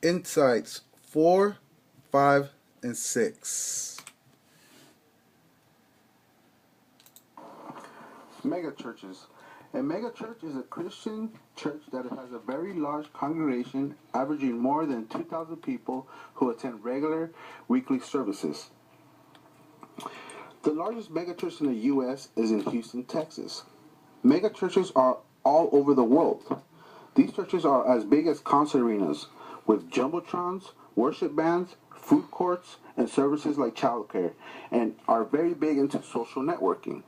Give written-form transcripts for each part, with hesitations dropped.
Insights 4, 5, and 6. Mega churches. A mega church is a Christian church that has a very large congregation averaging more than 2,000 people who attend regular weekly services. The largest megachurch in the U.S. is in Houston, Texas. Megachurches are all over the world. These churches are as big as concert arenas, with jumbotrons, worship bands, food courts, and services like childcare, and are very big into social networking.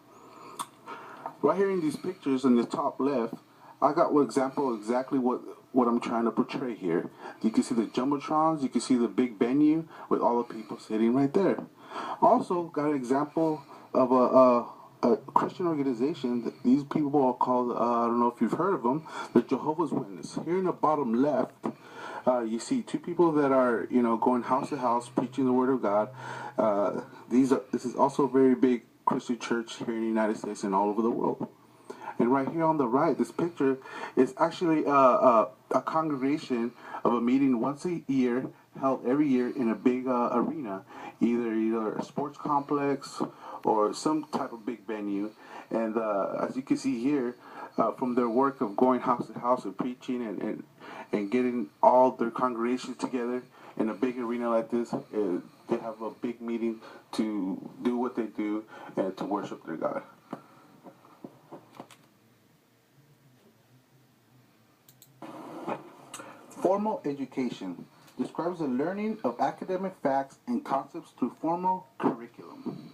Right here in these pictures in the top left, I got an example of exactly what I'm trying to portray here. You can see the jumbotrons, you can see the big venue with all the people sitting right there. Also got an example of a Christian organization. That these people are called, I don't know if you've heard of them, the Jehovah's Witness. Here in the bottom left, you see two people that are, going house to house preaching the word of God. This is also a very big Christian church here in the United States and all over the world. And right here on the right, this picture is actually a congregation of a meeting once a year, held every year in a big arena, either a sports complex or some type of big venue. And as you can see here, from their work of going house to house and preaching and getting all their congregations together in a big arena like this, they have a big meeting to do what they do and to worship their God. Formal education describes the learning of academic facts and concepts through formal curriculum.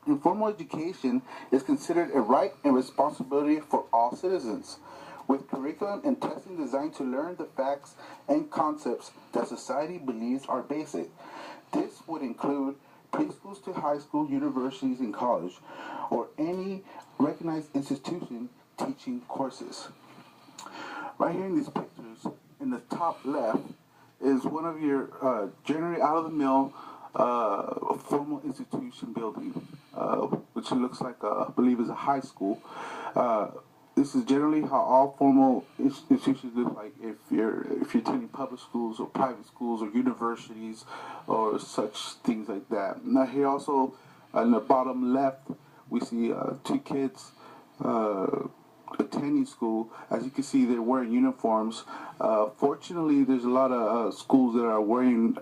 Informal education is considered a right and responsibility for all citizens, with curriculum and testing designed to learn the facts and concepts that society believes are basic. This would include preschools to high school, universities, and college, or any recognized institution teaching courses. Right here in these pictures, in the top left, is one of your generally out-of-the-mill formal institution building, which looks like, I believe, is a high school. This is generally how all formal institutions look like if you're attending public schools or private schools or universities or such things like that. Now here also, in the bottom left, we see two kids attending school. As you can see, they're wearing uniforms. Fortunately, there's a lot of schools that are wearing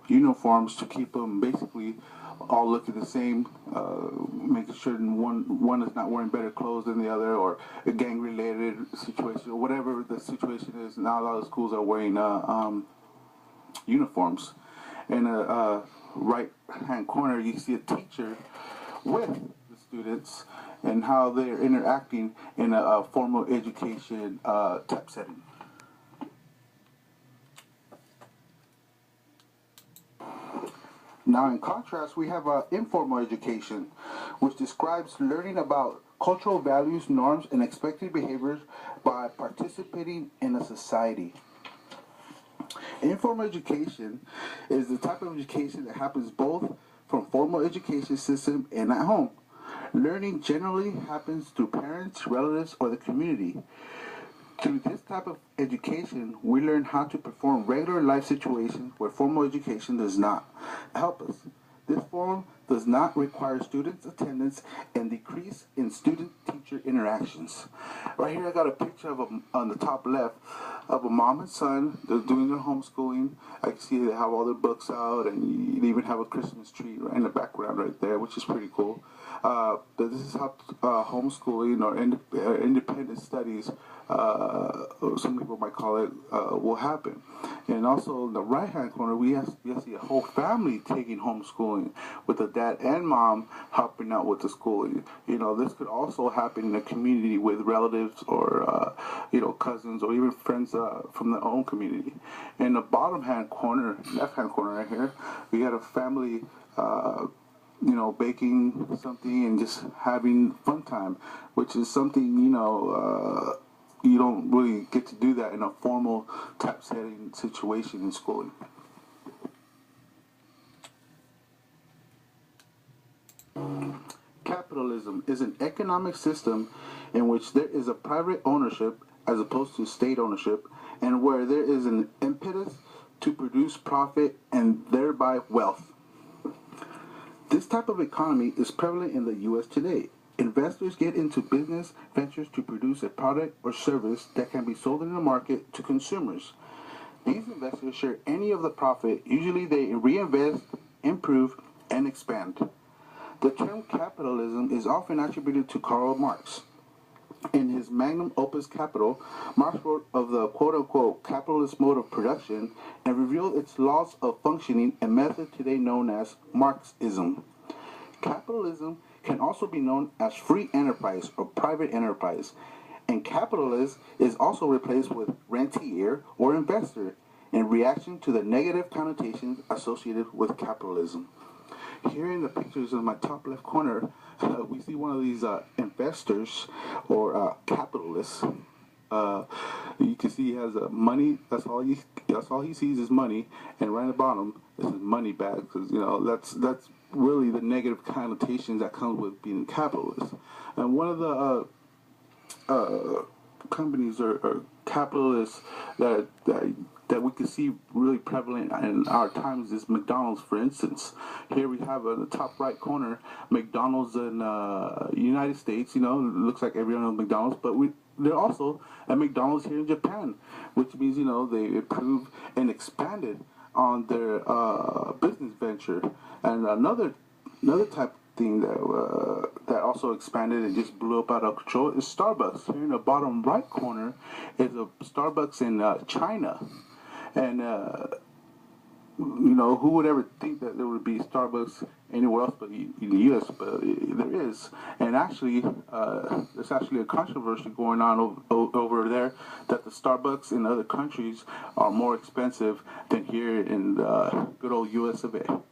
uniforms to keep them basically all looking the same, making sure one is not wearing better clothes than the other, or a gang-related situation, or whatever the situation is. Now a lot of schools are wearing uniforms. In the right-hand corner, you see a teacher with the students and how they're interacting in a formal education type setting. Now, in contrast, we have informal education, which describes learning about cultural values, norms, and expected behaviors by participating in a society. Informal education is the type of education that happens both from formal education system and at home. Learning generally happens through parents, relatives, or the community. Through this type of education, we learn how to perform regular life situations where formal education does not help us. This form does not require students' attendance and decrease in student-teacher interactions. Right here I got a picture of on the top left of a mom and son. They're doing their homeschooling. I can see they have all their books out, and you even have a Christmas tree right in the background right there, which is pretty cool. But this is how homeschooling or independent studies, some people might call it, will happen. And also in the right-hand corner, we see a whole family taking homeschooling with the dad and mom helping out with the schooling. This could also happen in a community with relatives or, cousins or even friends from their own community. In the bottom-hand corner, left-hand corner right here, we got a family baking something and just having fun time, which is something, you don't really get to do that in a formal type setting situation in schooling. Capitalism is an economic system in which there is a private ownership as opposed to state ownership, and where there is an impetus to produce profit and thereby wealth. This type of economy is prevalent in the U.S. today. Investors get into business ventures to produce a product or service that can be sold in the market to consumers. These investors share any of the profit. Usually they reinvest, improve, and expand. The term capitalism is often attributed to Karl Marx. In his magnum opus Capital, Marx wrote of the quote-unquote capitalist mode of production and revealed its laws of functioning, a method today known as Marxism. Capitalism can also be known as free enterprise or private enterprise, and capitalist is also replaced with rentier or investor in reaction to the negative connotations associated with capitalism. Here in the pictures in my top left corner, we see one of these investors or capitalists. You can see he has money. That's all he sees is money, and right at the bottom is his money bag, because that's really the negative connotations that comes with being a capitalist. And one of the companies or capitalists that we can see really prevalent in our times is McDonald's, for instance. Here we have in the top right corner McDonald's in United States. It looks like everyone knows McDonald's, but they're also at McDonald's here in Japan, which means they improved and expanded on their business venture. And another type thing that also expanded and just blew up out of control is Starbucks. Here in the bottom right corner is a Starbucks in China. And who would ever think that there would be Starbucks anywhere else but in the U.S., but there is. And actually, there's actually a controversy going on over there that the Starbucks in other countries are more expensive than here in the good old U.S. of A.